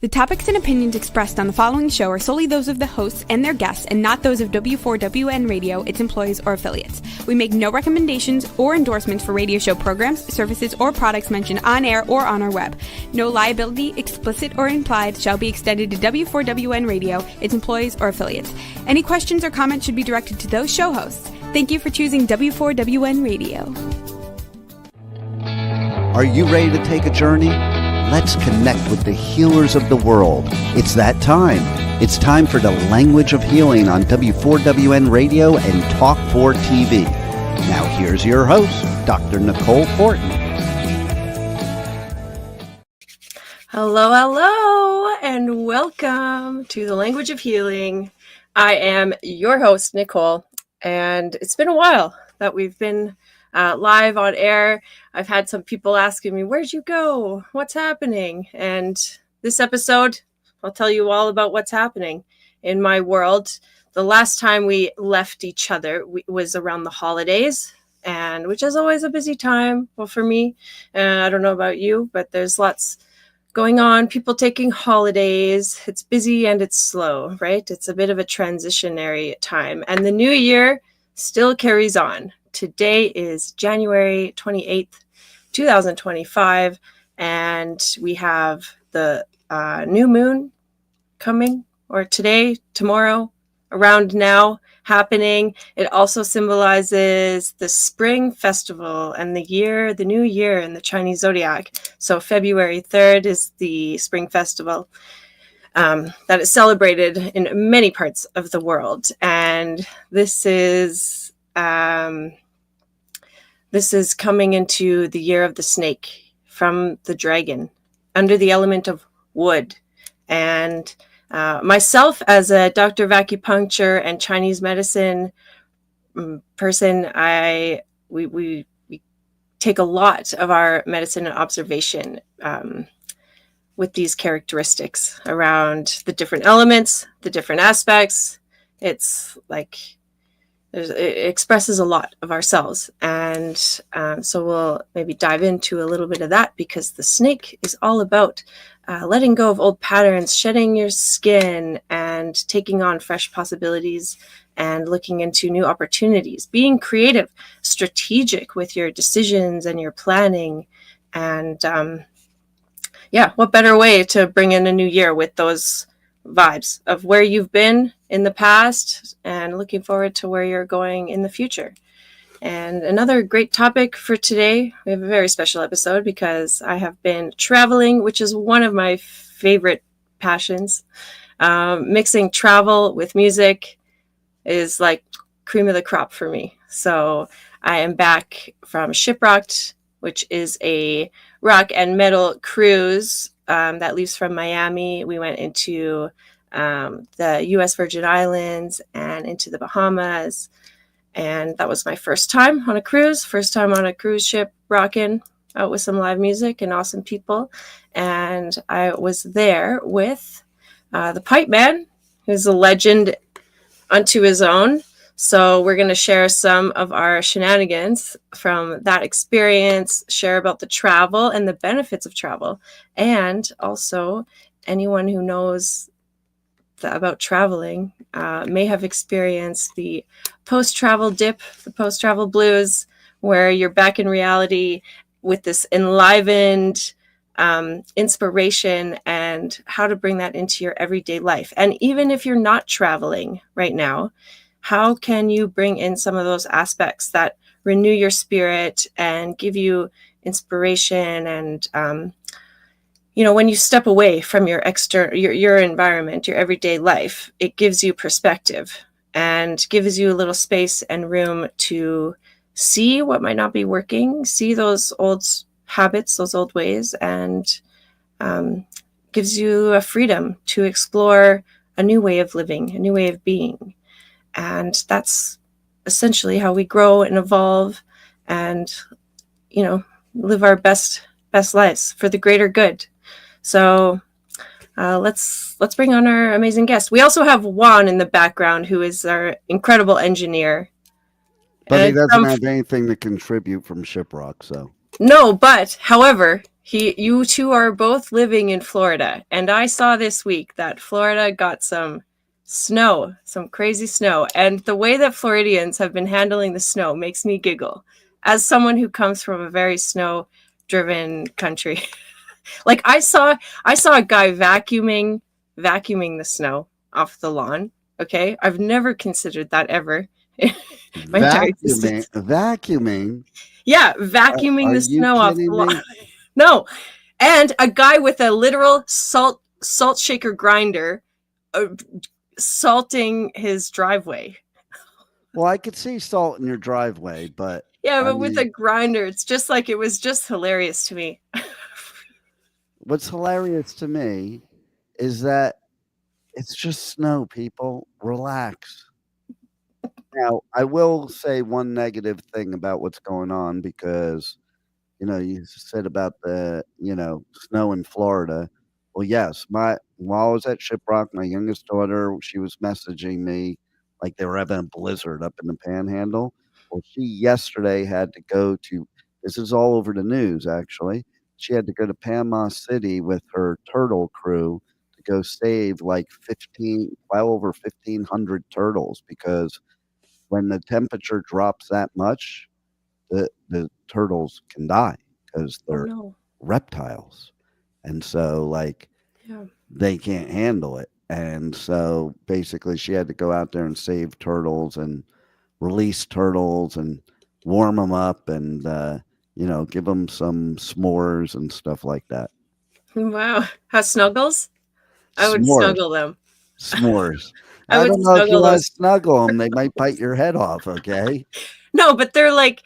The topics and opinions expressed on the following show are solely those of the hosts and their guests and not those of W4WN Radio, its employees, or affiliates. We make no recommendations or endorsements for radio show programs, services, or products mentioned on air or on our web. No liability, explicit or implied, shall be extended to W4WN Radio, its employees, or affiliates. Any questions or comments should be directed to those show hosts. Thank you for choosing W4WN Radio. Are you ready to take a journey? Let's connect with the healers of the world. It's that time. It's time for the Language of Healing on W4WN Radio and Talk 4 TV. Now here's your host, Dr. Nicole Fortin. Hello, and welcome to the Language of Healing. I am your host, Nicole, and it's been a while that we've been live on air. I've had some people asking me, where'd you go? What's happening? And this episode, I'll tell you all about what's happening in my world. The last time we left each other was around the holidays, and which is always a busy time. Well, for me, I don't know about you, but there's lots going on, people taking holidays. It's busy and it's slow, right? It's a bit of a transitionary time. And the new year still carries on. Today is January 28th, 2025, and we have the new moon coming, or today, tomorrow, around now, happening. It also symbolizes the spring festival and the new year in the Chinese zodiac. So February 3rd is the spring festival that is celebrated in many parts of the world. And this is coming into the year of the snake from the dragon under the element of wood. And myself, as a doctor of acupuncture and Chinese medicine person, we take a lot of our medicine and observation with these characteristics around the different elements, the different aspects. It's like it expresses a lot of ourselves. And so we'll maybe dive into a little bit of that, because the snake is all about letting go of old patterns, shedding your skin, and taking on fresh possibilities and looking into new opportunities, being creative, strategic with your decisions and your planning. And what better way to bring in a new year with those vibes of where you've been in the past and looking forward to where you're going in the future. And another great topic for today, we have a very special episode because I have been traveling, which is one of my favorite passions. Mixing travel with music is like cream of the crop for me. So I am back from ShipRocked, which is a rock and metal cruise that leaves from Miami. We went into the U.S. Virgin Islands and into the Bahamas. And that was my first time on a cruise, ship, rocking out with some live music and awesome people. And I was there with the Pipe Man, who's a legend unto his own. So we're going to share some of our shenanigans from that experience, share about the travel and the benefits of travel. And also, anyone who knows about traveling may have experienced the post-travel dip, the post-travel blues, where you're back in reality with this enlivened inspiration and how to bring that into your everyday life. And even if you're not traveling right now, how can you bring in some of those aspects that renew your spirit and give you inspiration? And when you step away from your environment, your everyday life, it gives you perspective and gives you a little space and room to see what might not be working, see those old habits, those old ways, and gives you a freedom to explore a new way of living, a new way of being. And that's essentially how we grow and evolve and, live our best lives for the greater good. So let's bring on our amazing guest. We also have Juan in the background, who is our incredible engineer. But he doesn't have anything to contribute from ShipRocked, so. No, but however, you two are both living in Florida, and I saw this week that Florida got some snow, some crazy snow, and the way that Floridians have been handling the snow makes me giggle. As someone who comes from a very snow-driven country, like I saw a guy vacuuming the snow off the lawn. Okay, I've never considered that ever in my entire existence. Vacuuming. Yeah, vacuuming Are the you snow off the kidding lawn. me? No, and a guy with a literal salt shaker grinder, uh, salting his driveway. Well, I could see salt in your driveway, but Yeah, I but with a mean, grinder, it's just like it was just hilarious to me. what's hilarious to me is that it's just snow, people. Relax. Now, I will say one negative thing about what's going on because, you said about the, snow in Florida. Well, yes, while I was at ShipRocked, my youngest daughter, she was messaging me like they were having a blizzard up in the Panhandle. Well, she yesterday had to go to this is all over the news, actually. She had to go to Panama City with her turtle crew to go save like well over 1,500 turtles because when the temperature drops that much, the turtles can die because Oh they're no. reptiles, and so, like, Yeah. they can't handle it, and so, basically, she had to go out there and save turtles and release turtles and warm them up and, give them some s'mores and stuff like that. Wow. How snuggles? I would S'mores. snuggle them. S'mores. I I would don't know if you snuggle wanna those. snuggle them; they might bite your head off, okay? No, but they're like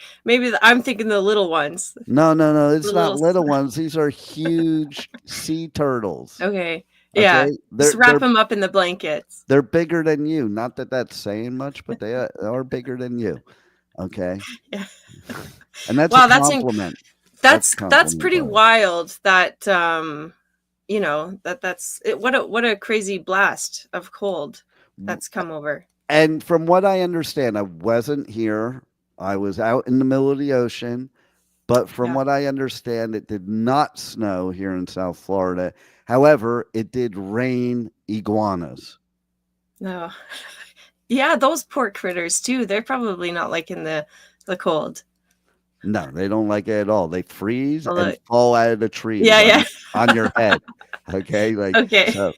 I'm thinking the little ones. No, no, no, The it's not little. little ones, these are huge sea turtles, Okay. okay? Yeah. Just They're wrap they're them up in the blankets. they're bigger than you, not that that's saying much, but they are bigger than you, okay? Yeah. And that's a Wow, compliment. That's a that's compliment, pretty by the way. wild that that's it, what a crazy blast of cold that's come over. And from what I understand, I wasn't here, I was out in the middle of the ocean, but from Yeah. what I understand, it did not snow here in South Florida. However, it did rain iguanas. No. Yeah, those poor critters too. They're probably not liking the cold. No, they don't like it at all. They freeze and Although, fall out of the trees yeah, yeah. on your head. Okay, like, Okay. so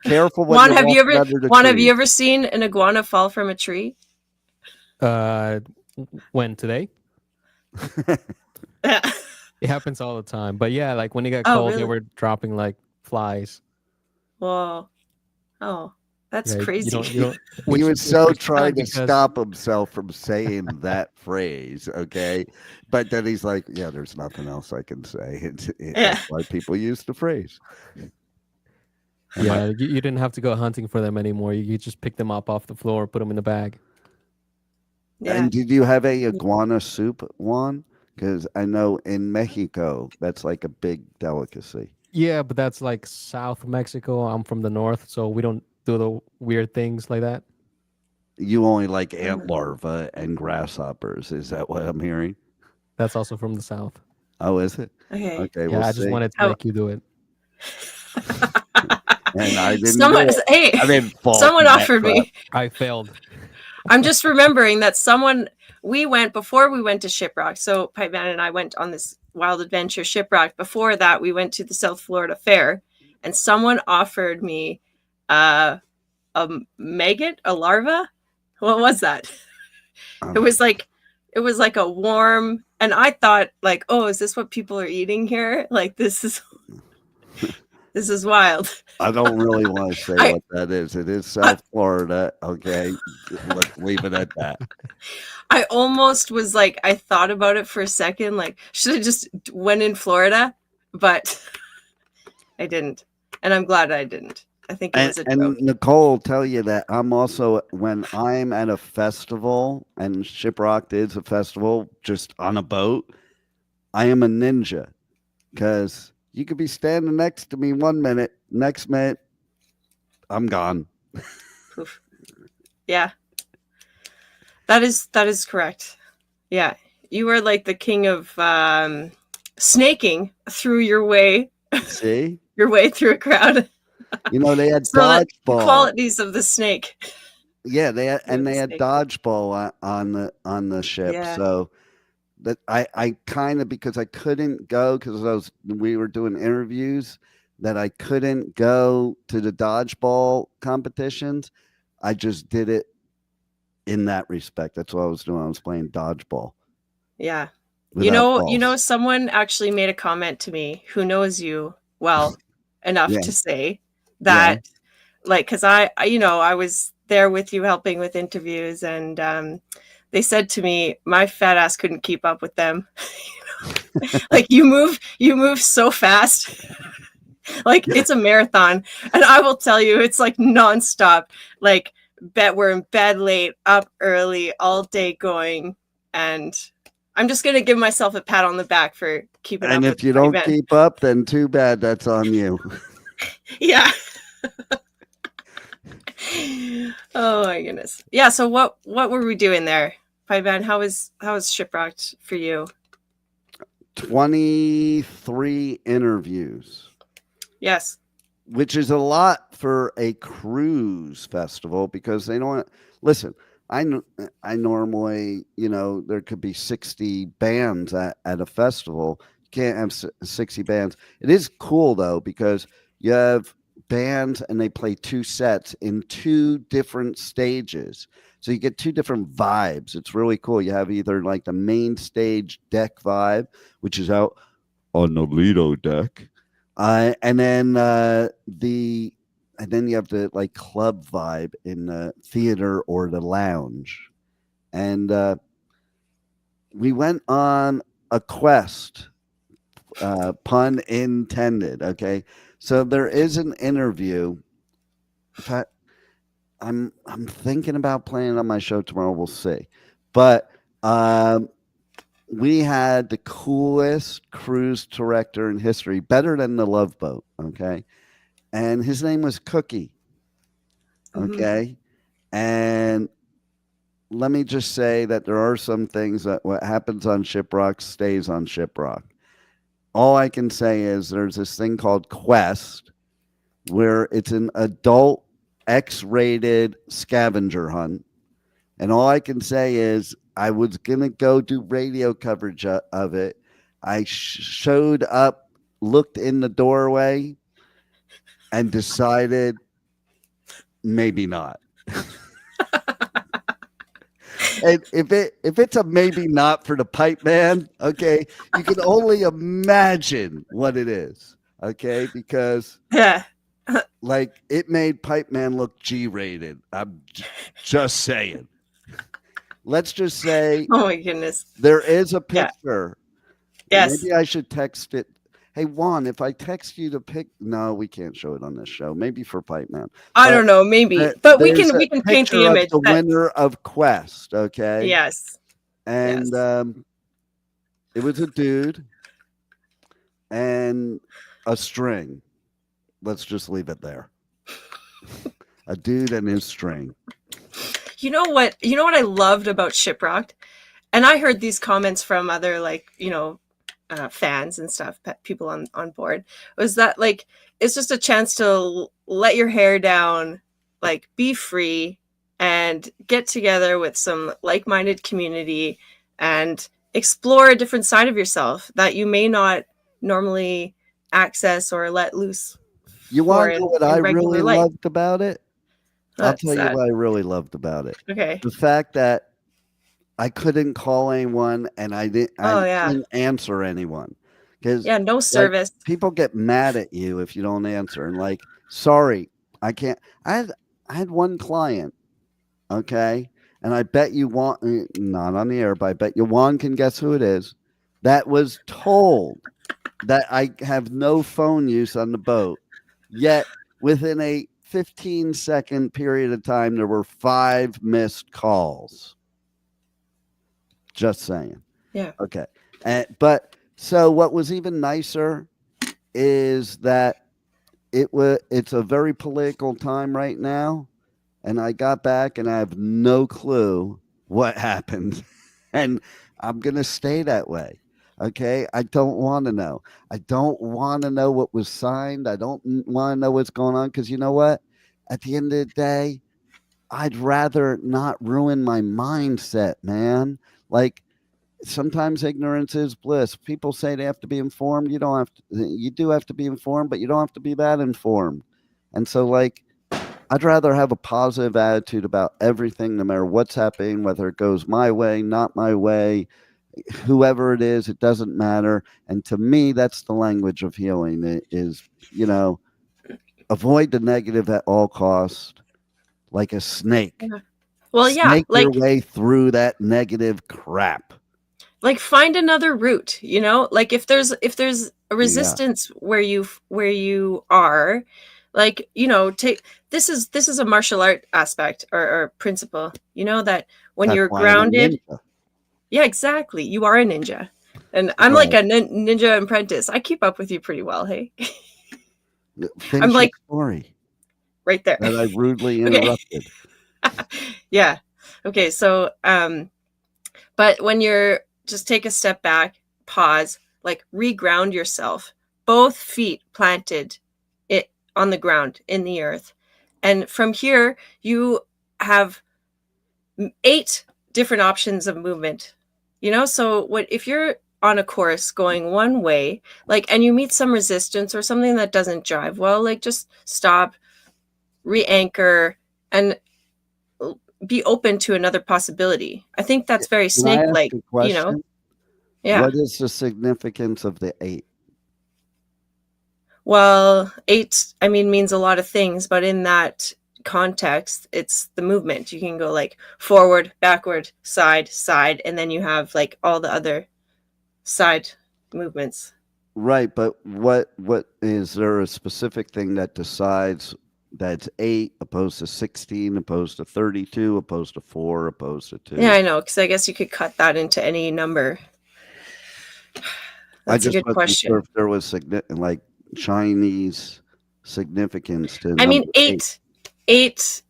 careful when Juan, you're walking under the Have you trees. ever seen an iguana fall from a tree? Uh, when today? Yeah. It happens all the time. But yeah, like when it got Oh, cold, they really? were dropping like flies. Whoa. Oh, that's Yeah, crazy. you don't. He was so which is trying sad to because stop himself from saying that phrase, okay? But then he's like, "Yeah, there's nothing else I can say." Yeah. That's why people use the phrase. yeah, you didn't have to go hunting for them anymore. You could just pick them up off the floor, put them in the bag. Yeah. And did you have a iguana soup, Juan? Because I know in Mexico, that's like a big delicacy. Yeah, but that's like South Mexico. I'm from the north, so we don't do the weird things like that. You only like ant larvae and grasshoppers. Is that what I'm hearing? That's also from the South. Oh, is it? Okay. Okay, Yeah, we'll I just see. wanted to How- make you do it. And I didn't. Someone, do it. hey, I didn't fall. someone for that offered trap. me. I failed. I'm just remembering that before we went to ShipRocked. So Pipe Man and I went on this wild adventure ShipRocked. Before that, we went to the South Florida Fair, and someone offered me a maggot, a larva. What was that? It was like a warm, and I thought like, oh, is this what people are eating here? Like this is wild. I don't really want to say what that is. It is South Florida. Okay, let's leave it at that. I almost was like, I thought about it for a second, like, should I just went in Florida? But I didn't. And I'm glad I didn't. I think it was a And joke. Nicole will tell you that I'm also when I'm at a festival and ShipRocked is a festival just on a boat. I am a ninja because you could be standing next to me 1 minute, next minute I'm gone. Poof. Yeah. That is correct. Yeah. You were like the king of snaking through your way See, through a crowd. they had So that the dodgeball. qualities of the snake. Yeah, they had Snake. dodgeball on the ship. Yeah. So that I kind of, because I couldn't go because we were doing interviews, that I couldn't go to the dodgeball competitions. I just did it in that respect. That's what I was doing. I was playing dodgeball. Yeah. Without balls. Someone actually made a comment to me who knows you well enough Yeah. to say Yeah. that, like, because I was there with you helping with interviews, and they said to me, my fat ass couldn't keep up with them. Like, you move so fast. Like, it's a marathon, and I will tell you, it's like nonstop. Like, we're in bed late, up early, all day going, and I'm just gonna give myself a pat on the back for keeping And up if with you my don't men. keep up, then too bad. That's on you. Yeah. Oh my goodness. Yeah. So what were we doing there, Pipe Man? How was ShipRocked for you? 23 interviews. Yes. Which is a lot for a cruise festival, because they don't listen. I normally, there could be 60 bands at a festival. You can't have 60 bands. It is cool though, because you have bands and they play 2 sets in 2 different stages. So you get 2 different vibes. It's really cool. You have either like the main stage deck vibe, which is out on the Lido deck. And then you have the like club vibe in the theater or the lounge. And we went on a quest, pun intended. Okay, so there is an interview. In fact, I'm thinking about playing it on my show tomorrow. We'll see, but we had the coolest cruise director in history, better than the Love Boat. Okay. And his name was Cookie. Okay. Mm-hmm. And let me just say that there are some things that what happens on ShipRocked stays on ShipRocked. All I can say is there's this thing called Quest, where it's an adult X-rated scavenger hunt. And all I can say is I was going to go do radio coverage of it. I showed up, looked in the doorway, and decided maybe not. And if it's a maybe not for the Pipe Man, okay, you can only imagine what it is, okay, because like it made Pipe Man look G-rated. I'm just saying. Let's just say, oh my goodness, there is a picture. Yeah. Yes. Maybe I should text it. Hey, Juan, if I text you the pic, no, we can't show it on this show. Maybe for Pipe Man. I don't know, maybe, but we can paint the image. The winner of Quest, okay? Yes. And it was a dude and a string. Let's just leave it there. A dude and his string. You know what I loved about ShipRocked? And I heard these comments from other, like, fans and stuff, people on board, was that, like, it's just a chance to let your hair down, like, be free and get together with some like-minded community and explore a different side of yourself that you may not normally access or let loose. You want to know what I really loved about it? I'll tell you what I really loved about it. Okay. The fact that I couldn't call anyone and I didn't answer anyone. Because no service. Like, people get mad at you if you don't answer. And like, sorry, I can't. I had one client, okay? And I bet you want, not on the air, but I bet you Juan can guess who it is, that was told that I have no phone use on the boat. Yet within a 15-second period of time, there were 5 missed calls. Just saying. Yeah. Okay. But so what was even nicer is that it's a very political time right now. And I got back and I have no clue what happened. And I'm going to stay that way. Okay, I don't want to know. I don't want to know what was signed. I don't want to know what's going on, because you know what? At the end of the day, I'd rather not ruin my mindset, man. Like, sometimes ignorance is bliss. People say they have to be informed. You don't have to. You do have to be informed, but you don't have to be that informed. And so, like, I'd rather have a positive attitude about everything, no matter what's happening, whether it goes my way, not my way, whoever it is, it doesn't matter. And to me, that's the language of healing. It is, avoid the negative at all costs, like a snake. Yeah. Well, yeah, Snake your way through that negative crap. Like, find another route, like if there's a resistance where you are, like, take this is a martial art aspect or principle, that when you're grounded. Yeah, exactly. You are a ninja. And I'm like a ninja apprentice. I keep up with you pretty well, hey? I'm like story right there. That I rudely interrupted. Yeah. Okay, so but when you're just take a step back, pause, like reground yourself. Both feet planted it on the ground in the earth. And from here you have 8 different options of movement. So if you're on a course going one way, like, and you meet some resistance or something that doesn't jive well, like, just stop, re-anchor, and be open to another possibility. I think that's very snake-like, Yeah. What is the significance of the 8? Well, 8, means a lot of things, but in that context, it's the movement. You can go like forward, backward, side, and then you have like all the other side movements. Right, but what is there a specific thing that decides that's 8 opposed to 16 opposed to 32 opposed to 4 opposed to 2? Yeah, I know, because I guess you could cut that into any number. That's a good question. Sure if there was like Chinese significance to 8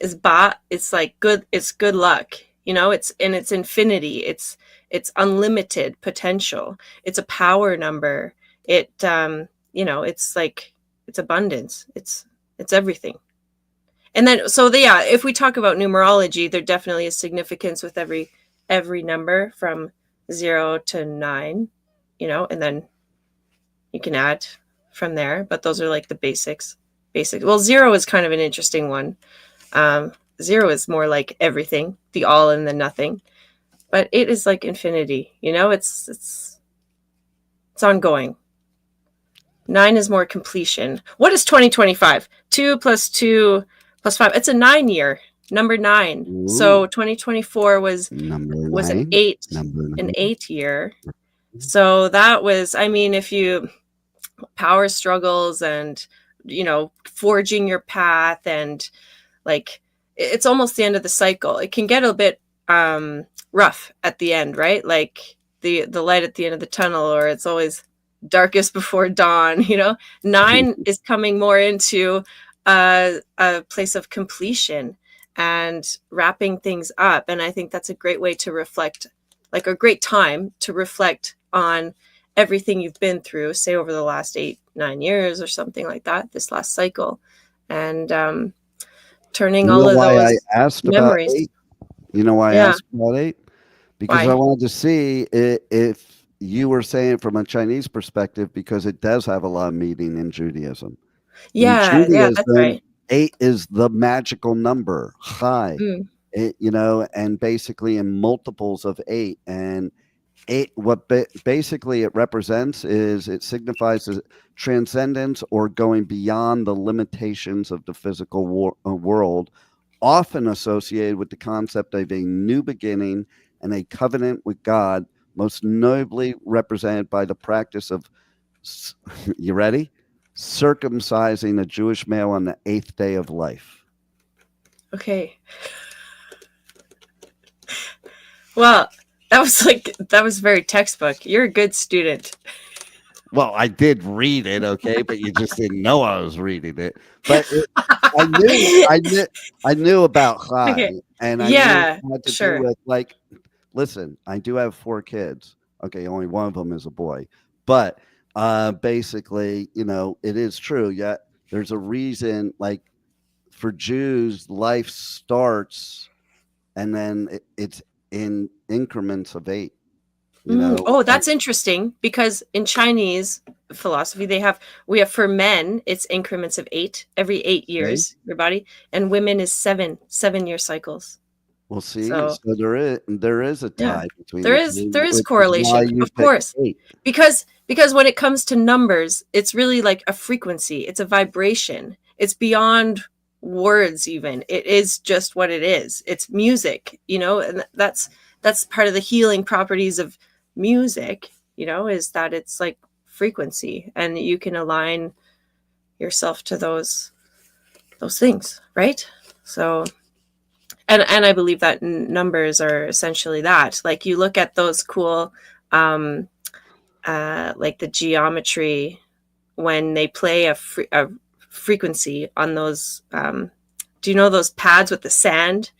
is ba. It's like good. It's good luck. It's infinity. It's unlimited potential. It's a power number. It's like, it's abundance. It's everything. And then, if we talk about numerology, there definitely is significance with every number from 0 to 9, and then you can add from there, but those are like the basics. Well, 0 is kind of an interesting one. 0 is more like everything, the all and the nothing, but it is like infinity. It's ongoing. 9 is more completion. What is 2025? 2 plus 2 plus 5. It's a 9-year, number 9. Ooh. So 2024 was an 8, an 8 year. So that was, if you power struggles and, forging your path, and like, it's almost the end of the cycle. It can get a bit rough at the end, right? Like the light at the end of the tunnel, or it's always darkest before dawn. 9 is coming more into a place of completion and wrapping things up. And I think that's a great way to reflect, like a great time to reflect on everything you've been through, say over the last 8-9 years or something like that, this last cycle, and turning all of those memories. About 8? You know why I asked about 8? Because I wanted to see if you were saying from a Chinese perspective, because it does have a lot of meaning in Judaism. Yeah, that's right. 8 is the magical number, high, and basically in multiples of 8. And 8, what basically it represents is, it signifies transcendence, or going beyond the limitations of the physical world, often associated with the concept of a new beginning and a covenant with God, most notably represented by the practice of, you ready? Circumcising a Jewish male on the 8th day of life. Okay. Well, that was very textbook. You're a good student. Well, I did read it, okay, but you just didn't know I was reading it. But I knew about Chai, and I knew what to do with, like, listen, I do have 4 kids. Okay, only one of them is a boy. But basically, it is true. Yet there's a reason, like for Jews, life starts and then it's in increments of 8. Oh, that's interesting, because in Chinese philosophy we have for men it's increments of 8 every 8 years, your body, and women is 7 year cycles. We'll see. So there is a yeah, tie between there the is two, there is which is why correlation, you of picked course, 8. because when it comes to numbers, it's really like a frequency, it's a vibration, it's beyond words. Even it is just what it is. It's music, and that's part of the healing properties of music, is that it's like frequency, and you can align yourself to those things, right? So and I believe that numbers are essentially that. Like you look at those cool like the geometry when they play a frequency on those do you know those pads with the sand,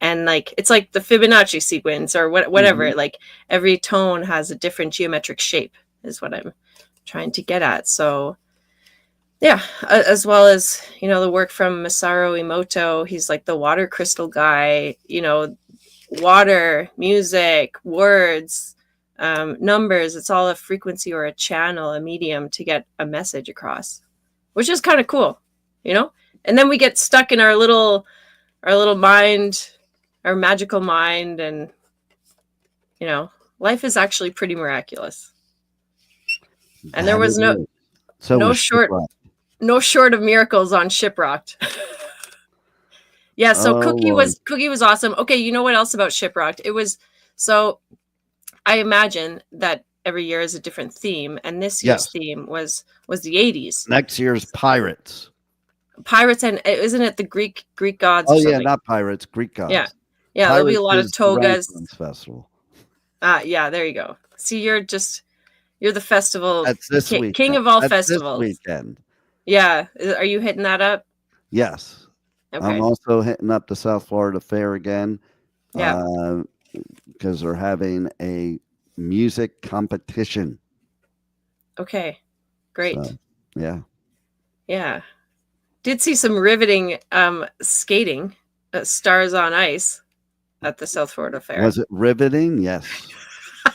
and like it's like the Fibonacci sequence or whatever. Mhm. Like every tone has a different geometric shape is what I'm trying to get at. So yeah, as well as the work from Masaru Emoto. He's like the water crystal guy. Water, music, words, numbers, it's all a frequency or a channel, a medium to get a message across, which is kind of cool. And then we get stuck in our little mind, our magical mind, and life is actually pretty miraculous. And there was no short of miracles on ShipRocked. Yeah, so Cookie was awesome. Okay, you know what else about ShipRocked? It was, so I imagine that every year is a different theme, and this year's theme was the 80s. Next year's pirates. And isn't it the Greek gods? Oh or yeah, something? not pirates, Greek gods. Yeah, there'll be a lot of togas. The festival. Yeah, there you go. See, you're the festival. That's this week. King of all festivals. This weekend. Yeah, are you hitting that up? Yes. Okay. I'm also hitting up the South Florida Fair again. Yeah. Because they're having a music competition. Okay. Great. So, yeah. Yeah. Did see some riveting skating, Stars on Ice at the South Florida Fair. Was it riveting? Yes.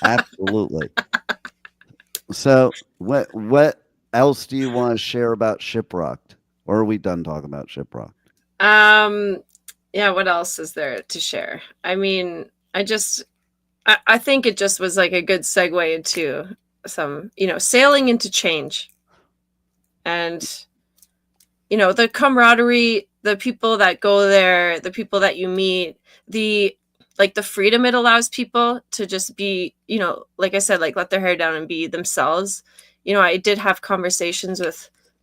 Absolutely. So what else do you want to share about ShipRocked? Or are we done talking about ShipRocked? Yeah, what else is there to share? I mean, I think it just was like a good segue into some, sailing into change. And, the camaraderie, the people that go there, the people that you meet, the freedom it allows people to just be, like I said, like let their hair down and be themselves. I did have conversations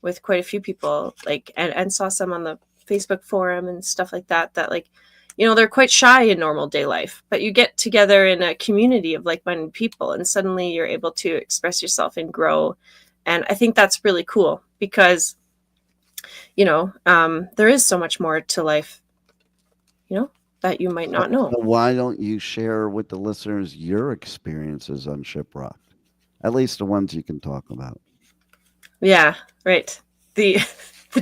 with quite a few people, like, and saw some on the Facebook forum and stuff like that, like, they're quite shy in normal day life, but you get together in a community of like-minded people and suddenly you're able to express yourself and grow. And I think that's really cool because, there is so much more to life, that you might not know. So why don't you share with the listeners your experiences on ShipRocked? At least the ones you can talk about. Yeah, right. The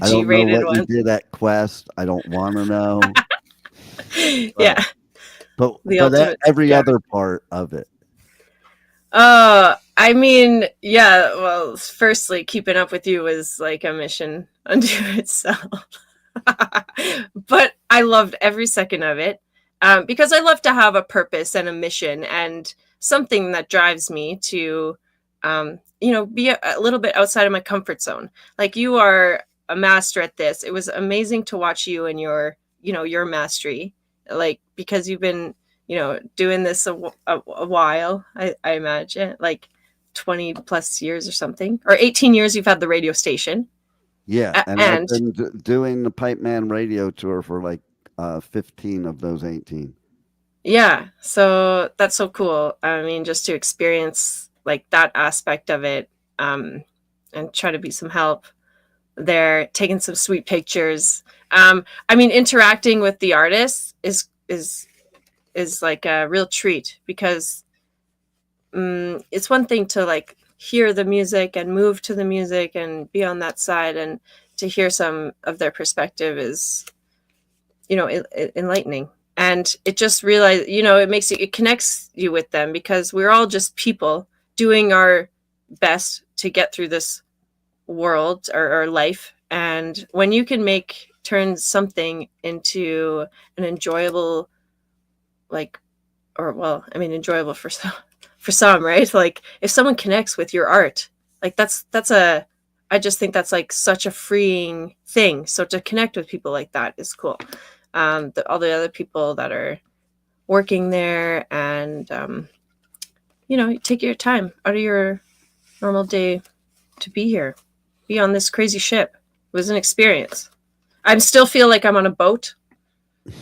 G-rated one. You did at Quest. I don't want to know. Yeah. But every other part of it. I mean, yeah, well, firstly, keeping up with you was like a mission unto itself. But I loved every second of it because I love to have a purpose and a mission and something that drives me to, be a little bit outside of my comfort zone. Like you are a master at this. It was amazing to watch you and your mastery, like, because you've been, doing this a while, I imagine, like 20 plus years or something, or 18 years you've had the radio station. Yeah, and I've been doing the Pipe Man radio tour for like 15 of those 18. Yeah, so that's so cool. I mean, just to experience like that aspect of it, and try to be some help there, taking some sweet pictures. I mean, interacting with the artists is like a real treat because it's one thing to like hear the music and move to the music and be on that side, and to hear some of their perspective is, enlightening. And it just realize, it connects you with them, because we're all just people doing our best to get through this world or life. And when you can turn something into an enjoyable, enjoyable for some, right? Like if someone connects with your art, like I just think that's like such a freeing thing. So to connect with people like that is cool. All the other people that are working there, and take your time out of your normal day to be here, be on this crazy ship. It was an experience. I still feel like I'm on a boat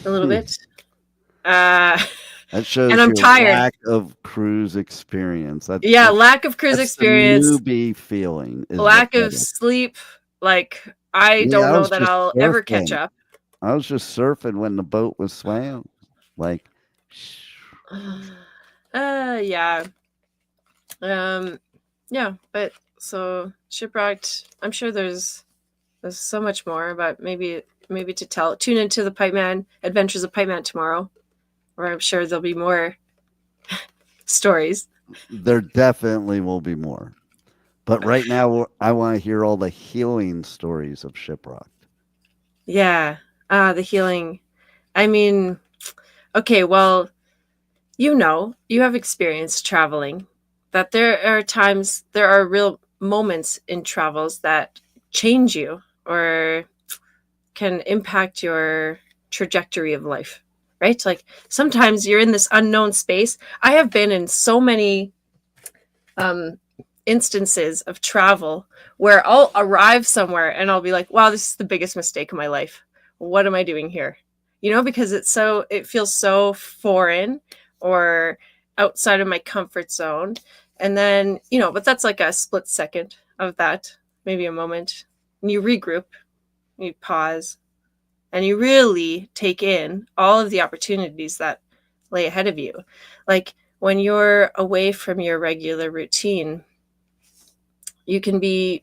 a little bit. That shows and I'm your tired. lack of cruise experience. Lack of cruise experience. The newbie feeling. Lack of sleep. Like I don't know that I'll ever catch up. I was just surfing when the boat was swam. Like, yeah. Yeah, but so ShipRocked, I'm sure there's so much more, but maybe to tune into the Pipe Man Adventures of Pipe Man tomorrow, where I'm sure there'll be more stories. There definitely will be more. But right now, I want to hear all the healing stories of ShipRocked. Yeah. The healing. I mean, okay, well, you have experience traveling, that there are real moments in travels that change you or can impact your trajectory of life, right? Like sometimes you're in this unknown space. I have been in so many instances of travel where I'll arrive somewhere and I'll be like, wow, this is the biggest mistake of my life. What am I doing here? Because it feels so foreign or outside of my comfort zone. And then, but that's like a split second of that, maybe a moment. And you regroup, you pause, and you really take in all of the opportunities that lay ahead of you. Like when you're away from your regular routine, you can be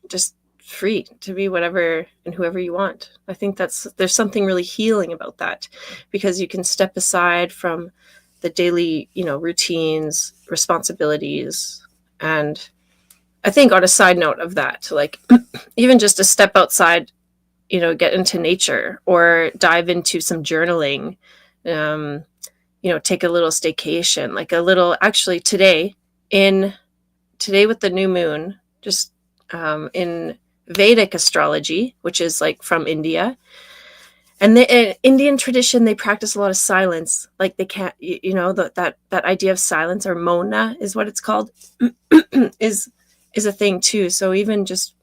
just free to be whatever and whoever you want. I think there's something really healing about that, because you can step aside from the daily, routines, responsibilities. And I think on a side note of that, like even just to step outside, get into nature or dive into some journaling, take a little staycation, actually today with the new moon, just in Vedic astrology, which is like from India. And the Indian tradition, they practice a lot of silence. Like they can't, that idea of silence, or mona is what it's called, is a thing too. So even just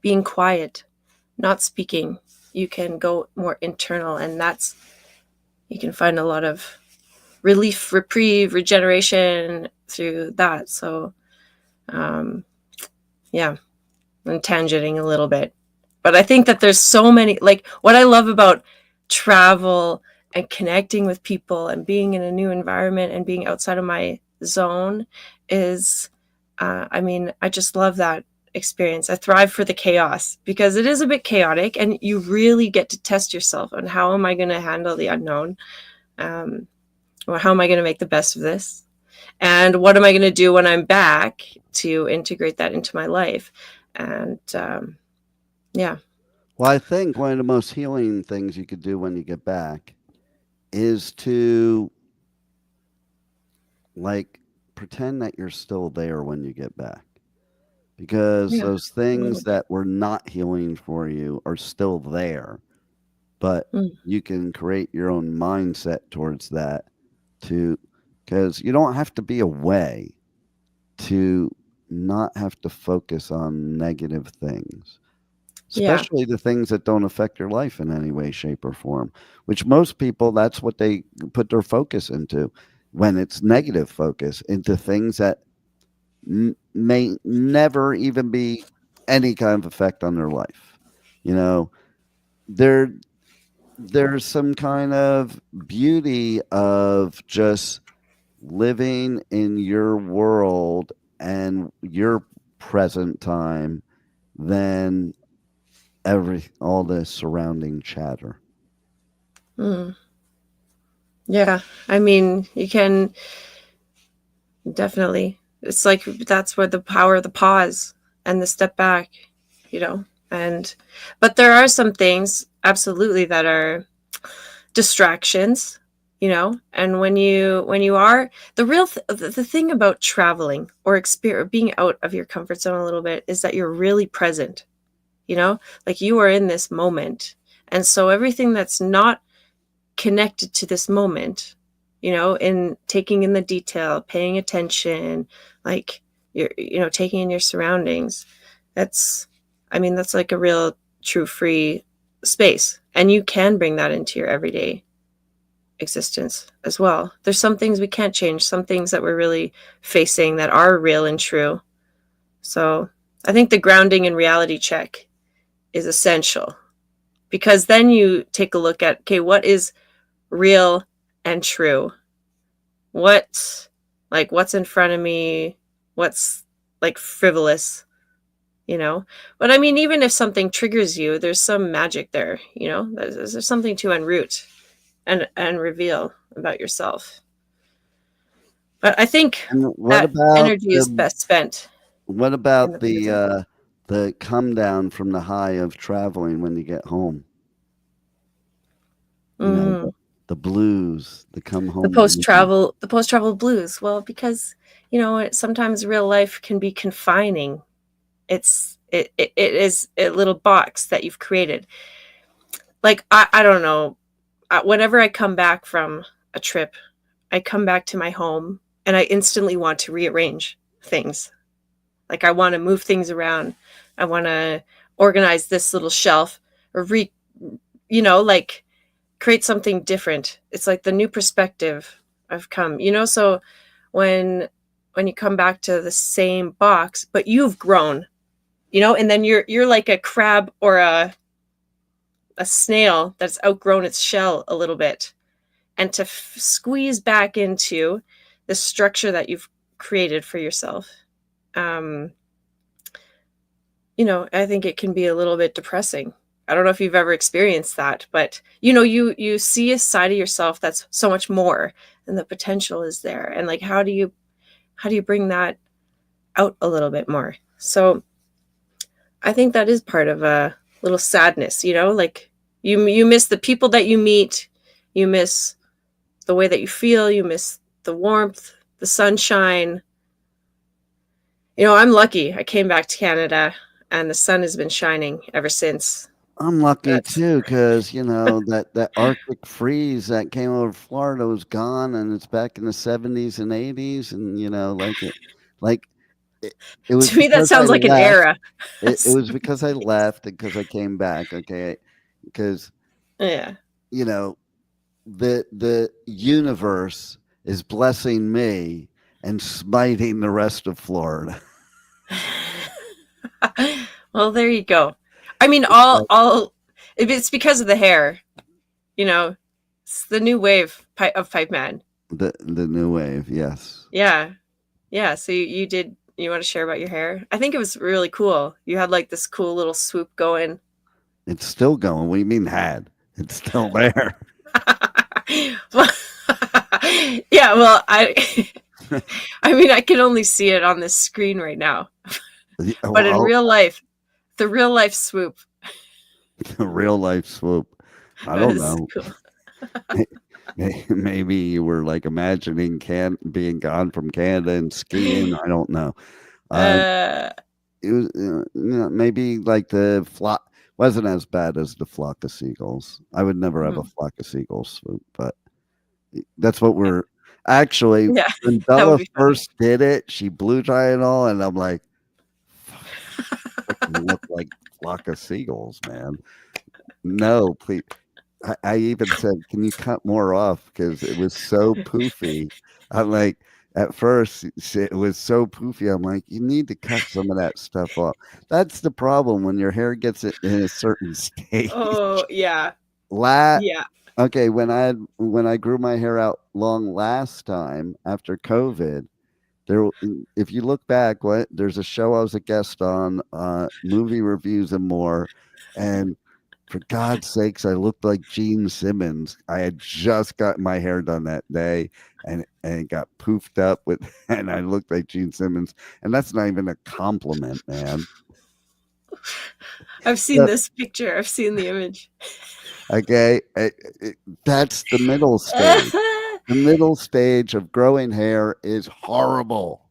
being quiet, not speaking, you can go more internal, and you can find a lot of relief, reprieve, regeneration through that. So, yeah, I'm tangenting a little bit. But I think that there's so many, like what I love about travel and connecting with people and being in a new environment and being outside of my zone is, I just love that experience. I thrive for the chaos, because it is a bit chaotic, and you really get to test yourself on how am I going to handle the unknown? Or how am I going to make the best of this? And what am I going to do when I'm back to integrate that into my life? And, yeah. Well, I think one of the most healing things you could do when you get back is to pretend that you're still there when you get back, because those things that were not healing for you are still there, but you can create your own mindset towards that because you don't have to be away to not have to focus on negative things. Especially the things that don't affect your life in any way, shape, or form, which most people, that's what they put their focus into when it's negative focus, into things that may never even be any kind of effect on their life. There's some kind of beauty of just living in your world and your present time than all the surrounding chatter. Mm. Yeah, I mean, you can definitely. It's like that's where the power of the pause and the step back, you know. And but there are some things absolutely that are distractions, you know. And when you are the thing about traveling or being out of your comfort zone a little bit is that you're really present, you know, like you are in this moment. And so everything that's not connected to this moment, you know, in taking in the detail, paying attention, like you're, you know, taking in your surroundings, that's, I mean, that's like a real true free space. And you can bring that into your everyday existence as well. There's some things we can't change, some things that we're really facing that are real and true. So I think the grounding and reality check is essential, because then you take a look at, okay, what is real and true? What's in front of me? What's like frivolous, you know? But I mean, even if something triggers you, there's some magic there, you know? There's something to unroot and reveal about yourself. But I think And what that about energy is best spent what in about the present. the come down from the high of traveling when you get home? You know, Mm. the blues, the come The home post blues. travel, the post travel blues. Well, because you know, sometimes real life can be confining. It is a little box that you've created. Like I don't know. Whenever I come back from a trip, I come back to my home and I instantly want to rearrange things. Like I want to move things around. I want to organize this little shelf or you know, like create something different. It's like the new perspective I've come, you know, so when you come back to the same box, but you've grown, you know, and then you're like a crab or a snail that's outgrown its shell a little bit, and to squeeze back into the structure that you've created for yourself. Um, you know, I think it can be a little bit depressing. I don't know if you've ever experienced that, but you know, you see a side of yourself that's so much more, and the potential is there. And like, how do you bring that out a little bit more? So I think that is part of a little sadness, you know, like you miss the people that you meet, you miss the way that you feel, you miss the warmth, the sunshine. You know, I'm lucky. I came back to Canada and the sun has been shining ever since. I'm lucky That's too, because you know that Arctic freeze that came over Florida was gone, and it's back in the 70s and 80s, and you know, like it, it was to me that because I sounds like an left. era. It was because I left and because I came back. Okay, because Yeah. you know the universe is blessing me and smiting the rest of Florida. Well, there you go. I mean, all if it's because of the hair, you know, it's the new wave of Pipe Man. The new wave, yes. Yeah. Yeah. So you want to share about your hair? I think it was really cool. You had like this cool little swoop going. It's still going. What do you mean had? It's still there. Well, yeah, well, I mean, I can only see it on this screen right now. But in Well, real life, the real life swoop the real life swoop. I don't was know. cool. Maybe you were like imagining being gone from Canada and skiing. I don't know. Uh, It was maybe like the flock wasn't as bad as the flock of seagulls. I would never have a mhm. flock of seagulls swoop, but that's what we're actually. Yeah, When that would Bella be funny. first did it, she blew dry and all, and I'm like, freaking look like flock of seagulls, man. No, please. I even said, "Can you cut more off?" Because it was so poofy. I'm like, at first, it was so poofy. I'm like, you need to cut some of that stuff off. That's the problem when your hair gets it in a certain stage. Oh, yeah. La Yeah. Okay, when I grew my hair out long last time after COVID, there, if you look back, there's a show I was a guest on, movie reviews and more, and for God's sakes, I looked like Gene Simmons. I had just got my hair done that day, and it got poofed up with, and I looked like Gene Simmons, and that's not even a compliment, man. I've seen this picture. I've seen the image. Okay, that's the middle stage. The middle stage of growing hair is horrible.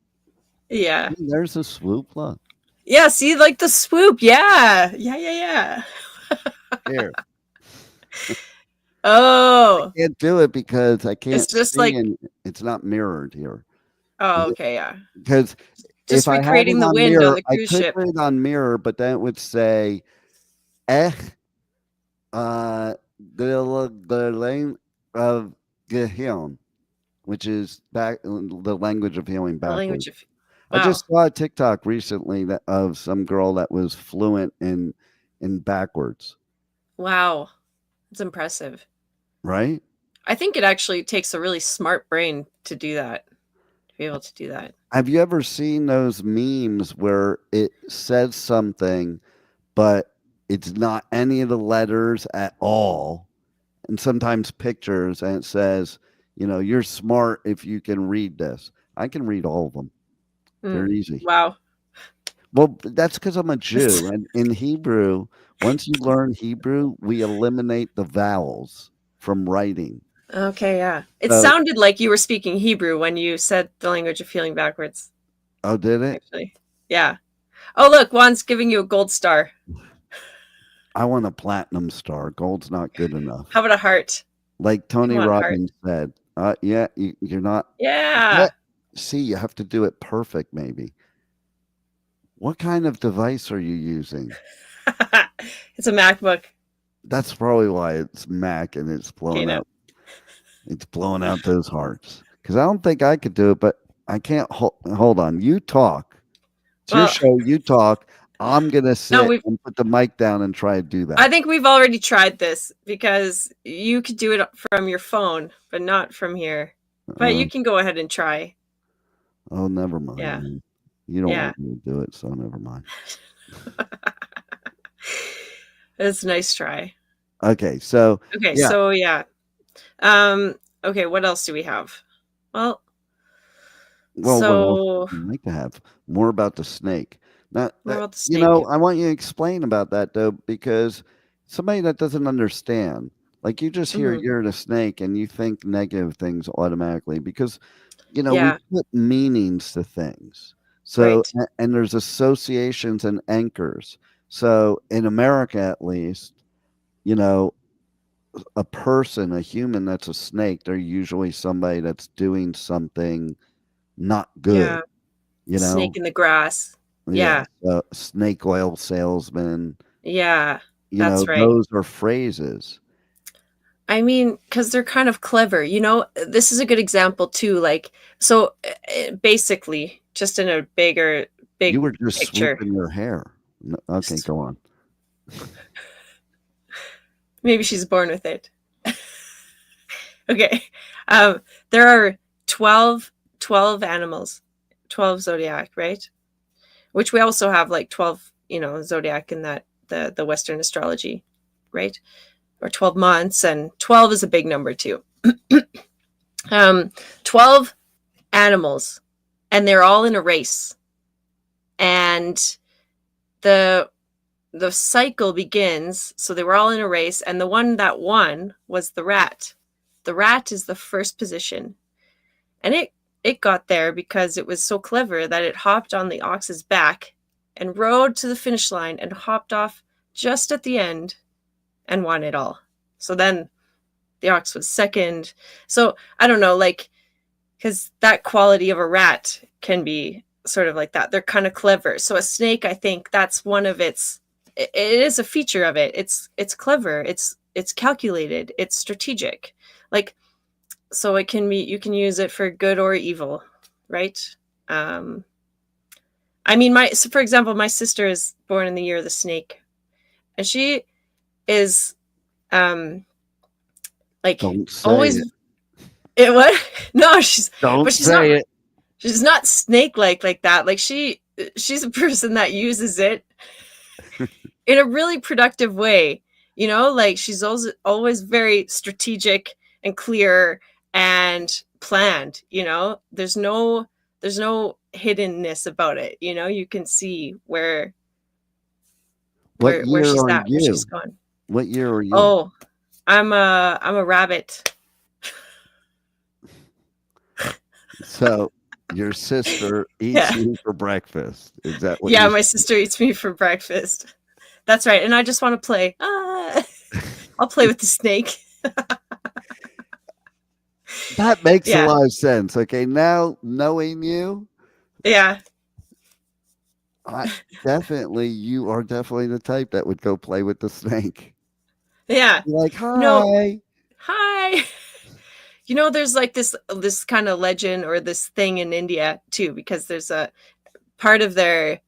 Yeah. There's a swoop. Look Yeah. See, like the swoop. Yeah. Yeah. here. Oh, Can't do it because I it's can't just see, like, and it's not mirrored here. oh, okay. Yeah. Because Just if I had recreating it the on wind on mirror, the I cruise could ship. put it on mirror, but then it would say, "Eh, the lane of Gehirn," which is back the language of healing The backwards. language of, I wow. just saw a TikTok recently that of some girl that was fluent in backwards, Wow. It's impressive. right? I think it actually takes a really smart brain to do that, to be able to do that. Have you ever seen those memes where it says something, but it's not any of the letters at all? And sometimes pictures, and it says, you're smart if you can read this. I can read all of them. They're easy. Wow. Well, that's because I'm a Jew. And in Hebrew, once you learn Hebrew, we eliminate the vowels from writing. Okay, yeah. It So, sounded like you were speaking Hebrew when you said the language of healing backwards, oh, did it? actually. Yeah. Oh, look, Juan's giving you a gold star. I want a platinum star. Gold's not good enough. How about a heart? Like Tony want heart. Robbins said, yeah, you're not. Yeah. See, you have to do it perfect, maybe. What kind of device are you using? It's a MacBook. That's probably why it's Mac and it's blowing out. It's blowing out those hearts. Because I don't think I could do it, but I can't. Hold on. You talk. It's your show. You talk. I'm going to sit and put the mic down and try to do that. I think we've already tried this because you could do it from your phone, but not from here. But you can go ahead and try. Oh, never mind. Yeah. You don't want me to do it, so never mind. It's a nice try. Okay, so yeah. Okay, what else do we have? Well, what else would you like to have? More about the snake. Now, about the snake. I want you to explain about that though, because somebody that doesn't understand, like you just hear you're the snake and you think negative things automatically because we put meanings to things. So and there's associations and anchors. So in America, at least, a person, a human that's a snake, they're usually somebody that's doing something not good. Snake in the grass. Yeah. Snake oil salesman. Yeah. That's right. Those are phrases. I mean, because they're kind of clever. This is a good example too. Like, so basically, just in a big You were just picture. swooping your hair. Okay, go on. Maybe she's born with it. Okay. There are 12 animals, 12 zodiac, right? Which we also have like 12, zodiac in that the Western astrology, right? Or 12 months, and 12 is a big number too. 12 animals, and they're all in a race. And the cycle begins, so they were all in a race, and the one that won was the rat. The rat is the first position. And it got there because it was so clever that it hopped on the ox's back and rode to the finish line and hopped off just at the end and won it all. So then the ox was second. So I don't know, like, because that quality of a rat can be sort of like that. They're kind of clever. So a snake, I think that's one of it is a feature of it. It's clever. It's calculated. It's strategic. Like, so it can be, you can use it for good or evil, right? I mean, for example, my sister is born in the year of the snake, and she is like Like Don't say always. it. It what? No, she's Don't she's not. say it. She's not snake-like that. Like she's a person that uses it in a really productive way. Like she's always very strategic and clear and planned. There's no hiddenness about it. You can see where What year she's are at, where she's you? gone. What year are you? Oh, I'm a rabbit. So your sister eats Yeah. you for breakfast. Is that what Yeah, you're my sister eats me for breakfast. That's right. And I just want to play. I'll play with the snake. That makes a Yeah. lot of sense. Okay, now knowing you, Yeah. you are definitely the type that would go play with the snake. Yeah. Be like, No. hi. Hi. There's like this kind of legend or this thing in India too, because there's a part of their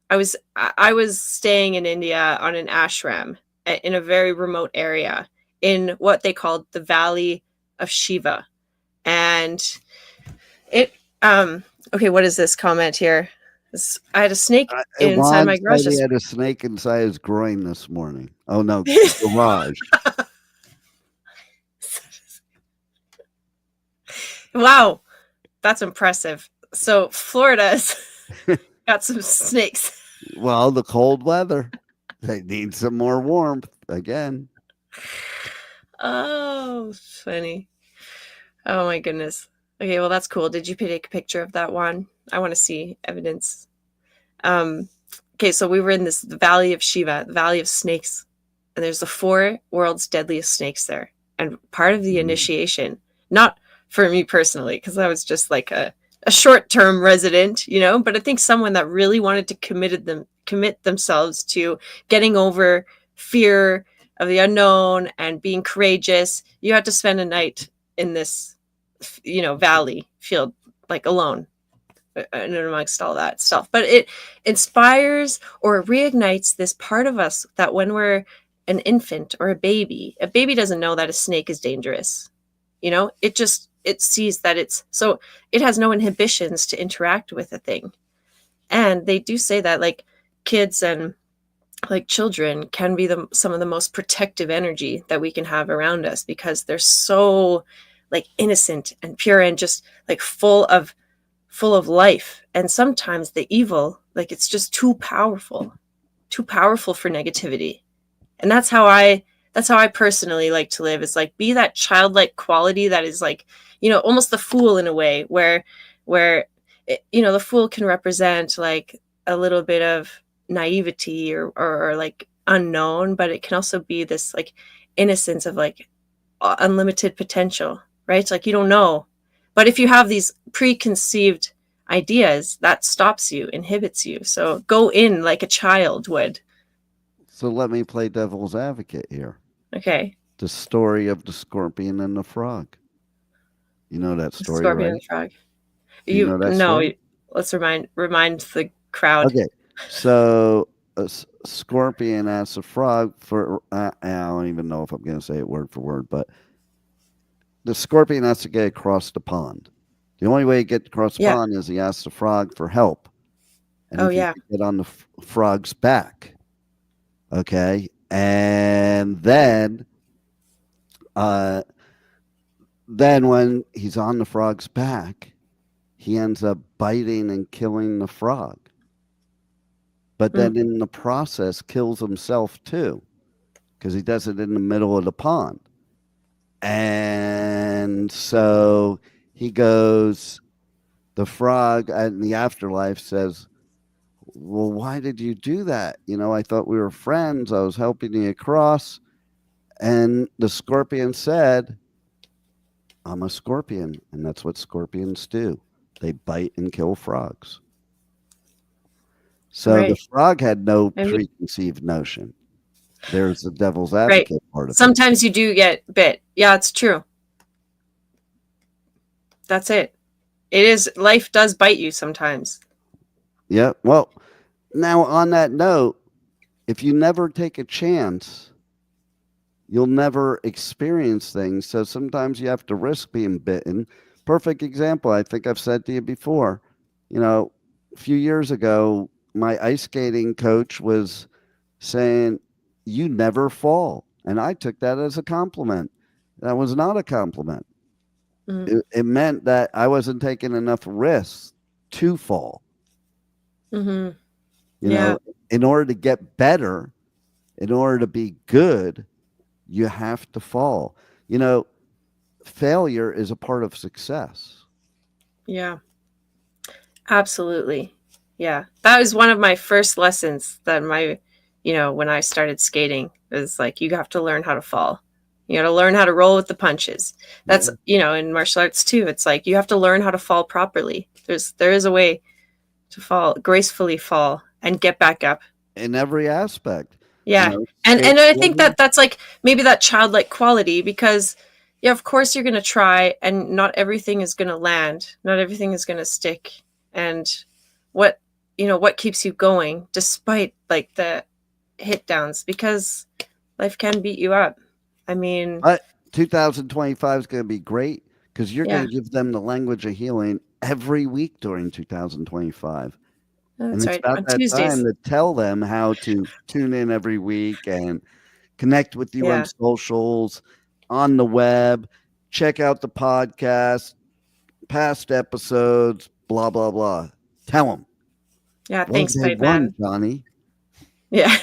I was staying in India on an ashram in a very remote area in what they called the Valley of Shiva. And it okay, what is this comment here? I had a snake inside Juan my garage. said he had a snake inside his groin this morning. Oh no, garage. Wow, that's impressive. So Florida's got some snakes. Well, the cold weather. They need some more warmth again. Oh, funny. Oh my goodness. Okay, well that's cool. Did you take a picture of that one? I want to see evidence. Okay, so we were in the Valley of Shiva, the Valley of Snakes, and there's the 4 world's deadliest snakes there. And part of the initiation, not for me personally, because I was just like a short-term resident, but I think someone that really wanted to commit themselves to getting over fear of the unknown and being courageous, you had to spend a night in this, valley field, like alone, and amongst all that stuff. But it inspires or reignites this part of us that when we're an infant or a baby doesn't know that a snake is dangerous. It sees that it has no inhibitions to interact with a thing. And they do say that like kids and like children can be some of the most protective energy that we can have around us, because they're so like innocent and pure and just like full of life. And sometimes the evil, like it's just too powerful for negativity. And that's how I personally like to live, is like be that childlike quality that is like, almost the fool in a way, where the fool can represent like a little bit of naivety or like unknown, but it can also be this like innocence of like unlimited potential, right? It's like you don't know. But if you have these preconceived ideas, that stops you, inhibits you. So go in like a child would. So let me play devil's advocate here. Okay. The story of the scorpion and the frog. You know that story, Scorpion right? and frog. You know that story? Let's remind the crowd. Okay, so a scorpion asks a frog for. I don't even know if I'm going to say it word for word, but the scorpion has to get across the pond. The only way to get across the pond is he asks the frog for help, and if you get on the frog's back, okay, and then when he's on the frog's back, he ends up biting and killing the frog. But then in the process kills himself too, because he does it in the middle of the pond. And so he goes, the frog in the afterlife says, well, why did you do that? I thought we were friends. I was helping you across. And the scorpion said, I'm a scorpion, and that's what scorpions do. They bite and kill frogs. So the frog had no preconceived notion. There's the devil's advocate part of it. Sometimes you do get bit. Yeah, it's true. That's it. It is, life does bite you sometimes. Yeah. Well, now on that note, if you never take a chance you'll never experience things. So sometimes you have to risk being bitten. Perfect example. I think I've said to you before, a few years ago, my ice skating coach was saying, "You never fall." And I took that as a compliment. That was not a compliment. Mm. It meant that I wasn't taking enough risks to fall. Mm-hmm. You Yeah. know, in order to get better, in order to be good, you have to fall. Failure is a part of success. Yeah. Absolutely. Yeah. That was one of my first lessons that when I started skating, it was like, you have to learn how to fall. You got to learn how to roll with the punches. That's, in martial arts too. It's like, you have to learn how to fall properly. There is a way to gracefully fall and get back up. In every aspect. Yeah. And I think that's like maybe that childlike quality, because of course you're going to try, and not everything is going to land. Not everything is going to stick. And what keeps you going despite like the hit downs, because life can beat you up. I mean, but 2025 is going to be great because you're going to give them the language of healing every week during 2025. that's and it's right. about On that Tuesdays. time to tell them how to tune in every week and connect with you on socials, on the web, check out the podcast, past episodes, blah, blah, blah. Tell them. Yeah, thanks, Pipe Man. Johnny. Yeah.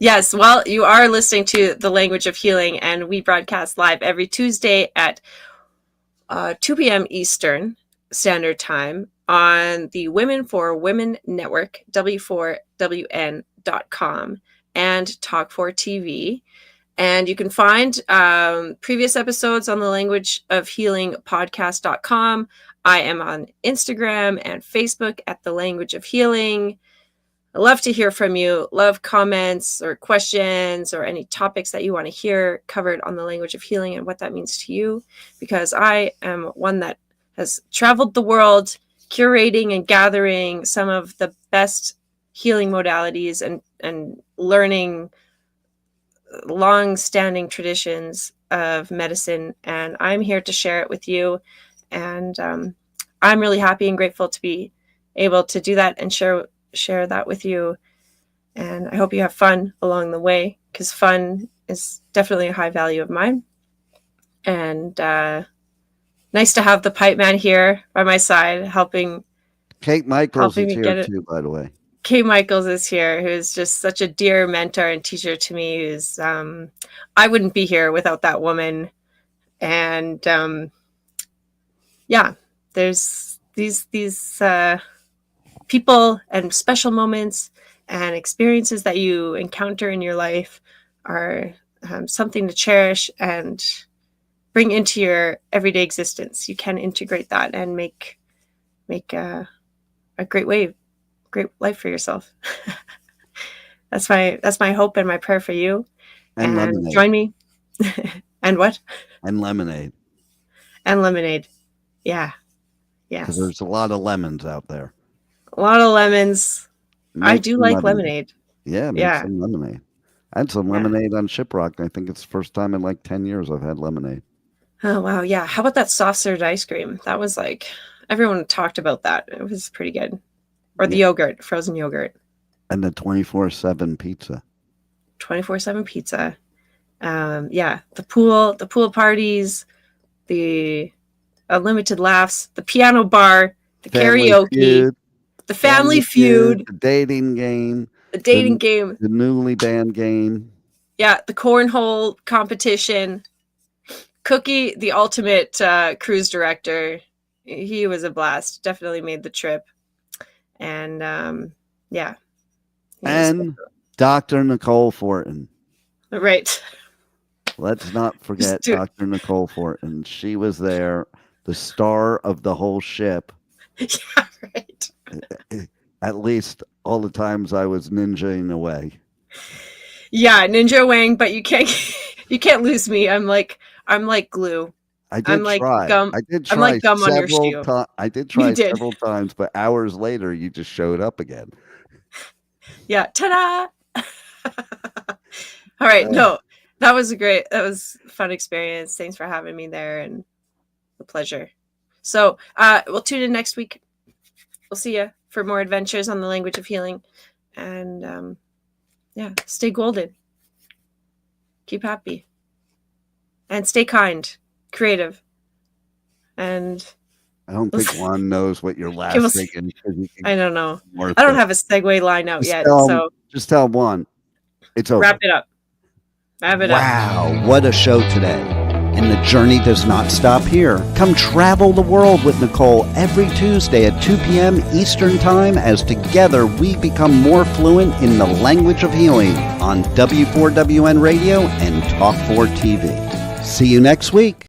Yes, well, you are listening to The Language of Healing, and we broadcast live every Tuesday at 2 p.m. Eastern Standard Time on the Women for Women Network, W4WN.com, and Talk4TV. And you can find previous episodes on the Language of Healing podcast.com. I am on Instagram and Facebook at The Language of Healing. I love to hear from you. Love comments or questions or any topics that you want to hear covered on the Language of Healing and what that means to you, because I am one that has traveled the world curating and gathering some of the best healing modalities and learning long-standing traditions of medicine, and I'm here to share it with you. And I'm really happy and grateful to be able to do that and share that with you. And I hope you have fun along the way, because fun is definitely a high value of mine. And nice to have the Pipe Man here by my side, helping. Kate Michaels is here too, by the way. Kate Michaels is here, who's just such a dear mentor and teacher to me. Who's I wouldn't be here without that woman. And there's these people and special moments and experiences that you encounter in your life are something to cherish and bring into your everyday existence. You can integrate that and make a great life for yourself. That's my hope and my prayer for you. And lemonade. Join me. And what? And lemonade. And lemonade. Yeah. Yes. Because there's a lot of lemons out there. A lot of lemons. I do like lemonade. Yeah, make some lemonade. I had some lemonade on ShipRocked. I think it's the first time in like 10 years I've had lemonade. Oh, wow. Yeah. How about that soft served ice cream? That was like, everyone talked about that. It was pretty good. Or the yogurt, frozen yogurt. And the 24/7 pizza. 24/7 pizza. The pool parties, the unlimited laughs, the piano bar, the karaoke, the family feud, the dating game, the newly banned game. Yeah, the cornhole competition. Cookie, the ultimate cruise director. He was a blast. Definitely made the trip. And and Dr. Nicole Fortin. Right. Let's not forget Dr. Nicole Fortin. She was there, the star of the whole ship. Yeah, right. At least all the times I was ninjaing away. Yeah, ninja wang, but you can't lose me. I'm like glue. I did try. Gum. I did try. I'm like gum on your shoe. I did try several times, but hours later, you just showed up again. Yeah. Ta-da! All right. No, That was a fun experience. Thanks for having me there, and a pleasure. So we'll tune in next week. We'll see you for more adventures on the language of healing. And stay golden. Keep happy. And stay kind, creative. And I don't think Juan knows what your last thing is. I don't know. I don't have a segue line out yet. So just tell Juan. It's over. Wrap it up. Wow, what a show today. And the journey does not stop here. Come travel the world with Nicole every Tuesday at 2 p.m. Eastern Time as together we become more fluent in the language of healing on W4WN Radio and Talk4 TV. See you next week.